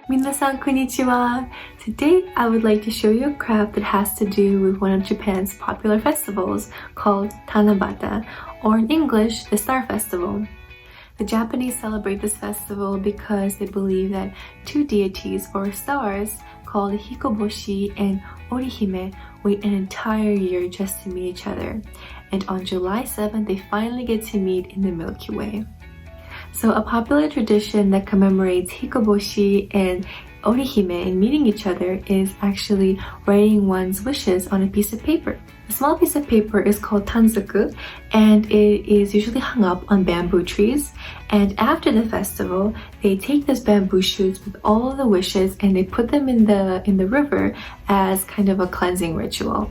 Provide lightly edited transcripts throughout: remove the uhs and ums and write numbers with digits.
Minasan konnichiwa! Today I would like to show you a craft that has to do with one of Japan's popular festivals called Tanabata, or in English, the Star Festival. The Japanese celebrate this festival because they believe that two deities or stars called Hikoboshi and Orihime wait an entire year just to meet each other. And on July 7th, they finally get to meet in the Milky Way. So a popular tradition that commemorates Hikoboshi and Orihime in meeting each other is actually writing one's wishes on a piece of paper. A small piece of paper is called Tanzaku, and it is usually hung up on bamboo trees. And after the festival, they take those bamboo shoots with all of the wishes and they put them in the river as kind of a cleansing ritual.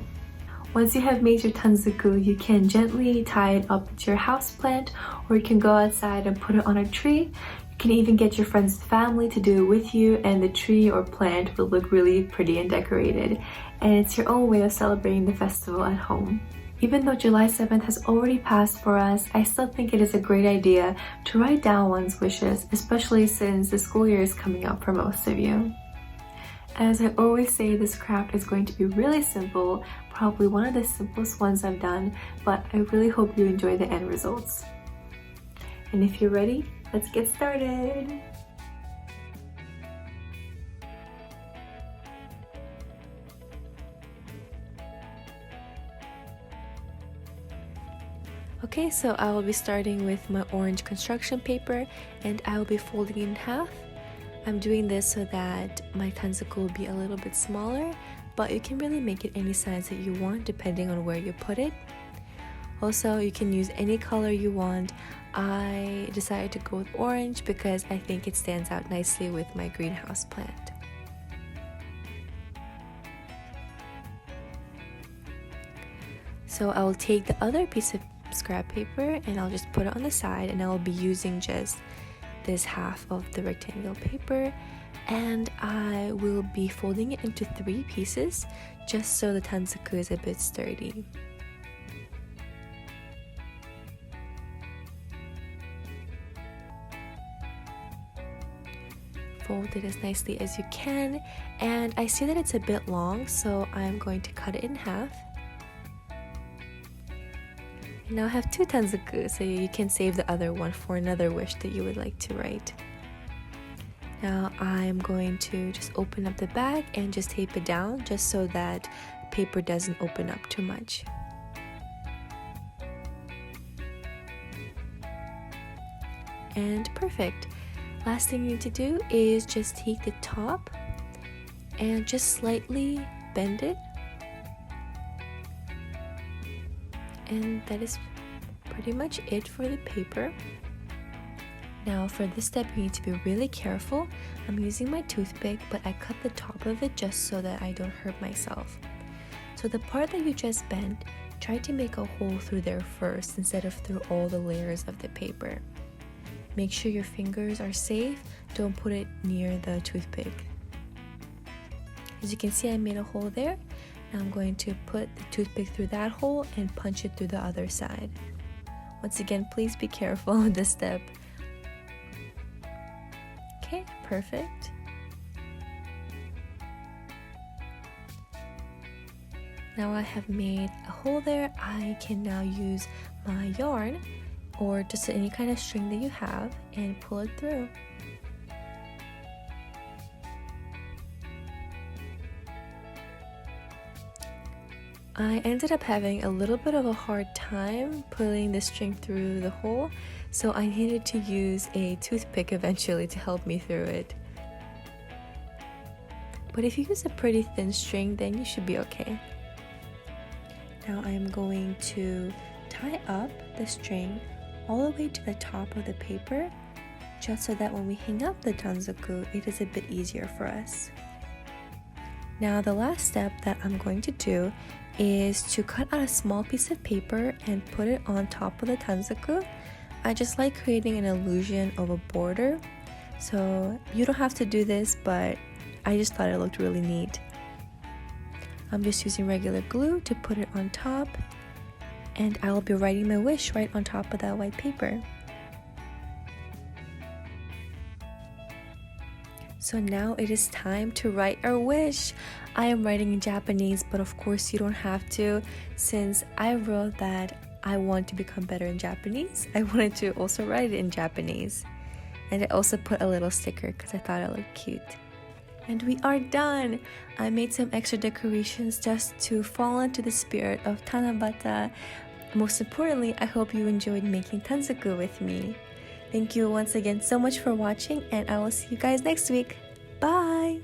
Once you have made your tanzaku, you can gently tie it up to your houseplant, or you can go outside and put it on a tree. You can even get your friends and family to do it with you, and the tree or plant will look really pretty and decorated. And it's your own way of celebrating the festival at home. Even though July 7th has already passed for us, I still think it is a great idea to write down one's wishes, especially since the school year is coming up for most of you. As I always say, this craft is going to be really simple, probably one of the simplest ones I've done, but I really hope you enjoy the end results. And if you're ready, let's get started! Okay, so I will be starting with my orange construction paper and I will be folding it in half. I'm doing this so that my tanzaku will be a little bit smaller, but you can really make it any size that you want depending on where you put it. Also, you can use any color you want. I decided to go with orange because I think it stands out nicely with my greenhouse plant. So I will take the other piece of scrap paper and I'll just put it on the side, and I will be using just this half of the rectangle paper, and I will be folding it into 3 pieces just so the tanzaku is a bit sturdy. Fold it as nicely as you can, and I see that it's a bit long, so I'm going to cut it in half. And now I have 2 tanzaku, so you can save the other one for another wish that you would like to write. Now I'm going to just open up the bag and just tape it down just so that paper doesn't open up too much. And perfect. Last thing you need to do is just take the top and just slightly bend it. And that is pretty much it for the paper. Now for this step you need to be really careful. I'm using my toothpick, but I cut the top of it just so that I don't hurt myself. So the part that you just bent, try to make a hole through there first instead of through all the layers of the paper. Make sure your fingers are safe, don't put it near the toothpick. As you can see, I made a hole there. Now I'm going to put the toothpick through that hole and punch it through the other side. Once again, please be careful with this step. Okay, perfect. Now I have made a hole there. I can now use my yarn or just any kind of string that you have and pull it through. I ended up having a little bit of a hard time pulling the string through the hole, so I needed to use a toothpick eventually to help me through it. But if you use a pretty thin string, then you should be okay. Now I'm going to tie up the string all the way to the top of the paper, just so that when we hang up the tanzaku, it is a bit easier for us. Now the last step that I'm going to do is to cut out a small piece of paper and put it on top of the tanzaku. I just like creating an illusion of a border. So you don't have to do this, but I just thought it looked really neat. I'm just using regular glue to put it on top, and I will be writing my wish right on top of that white paper. So now it is time to write our wish. I am writing in Japanese, but of course you don't have to, since I wrote that I want to become better in Japanese. I wanted to also write it in Japanese. And I also put a little sticker because I thought it looked cute. And we are done! I made some extra decorations just to fall into the spirit of Tanabata. Most importantly, I hope you enjoyed making Tanzaku with me. Thank you once again so much for watching, and I will see you guys next week. Bye!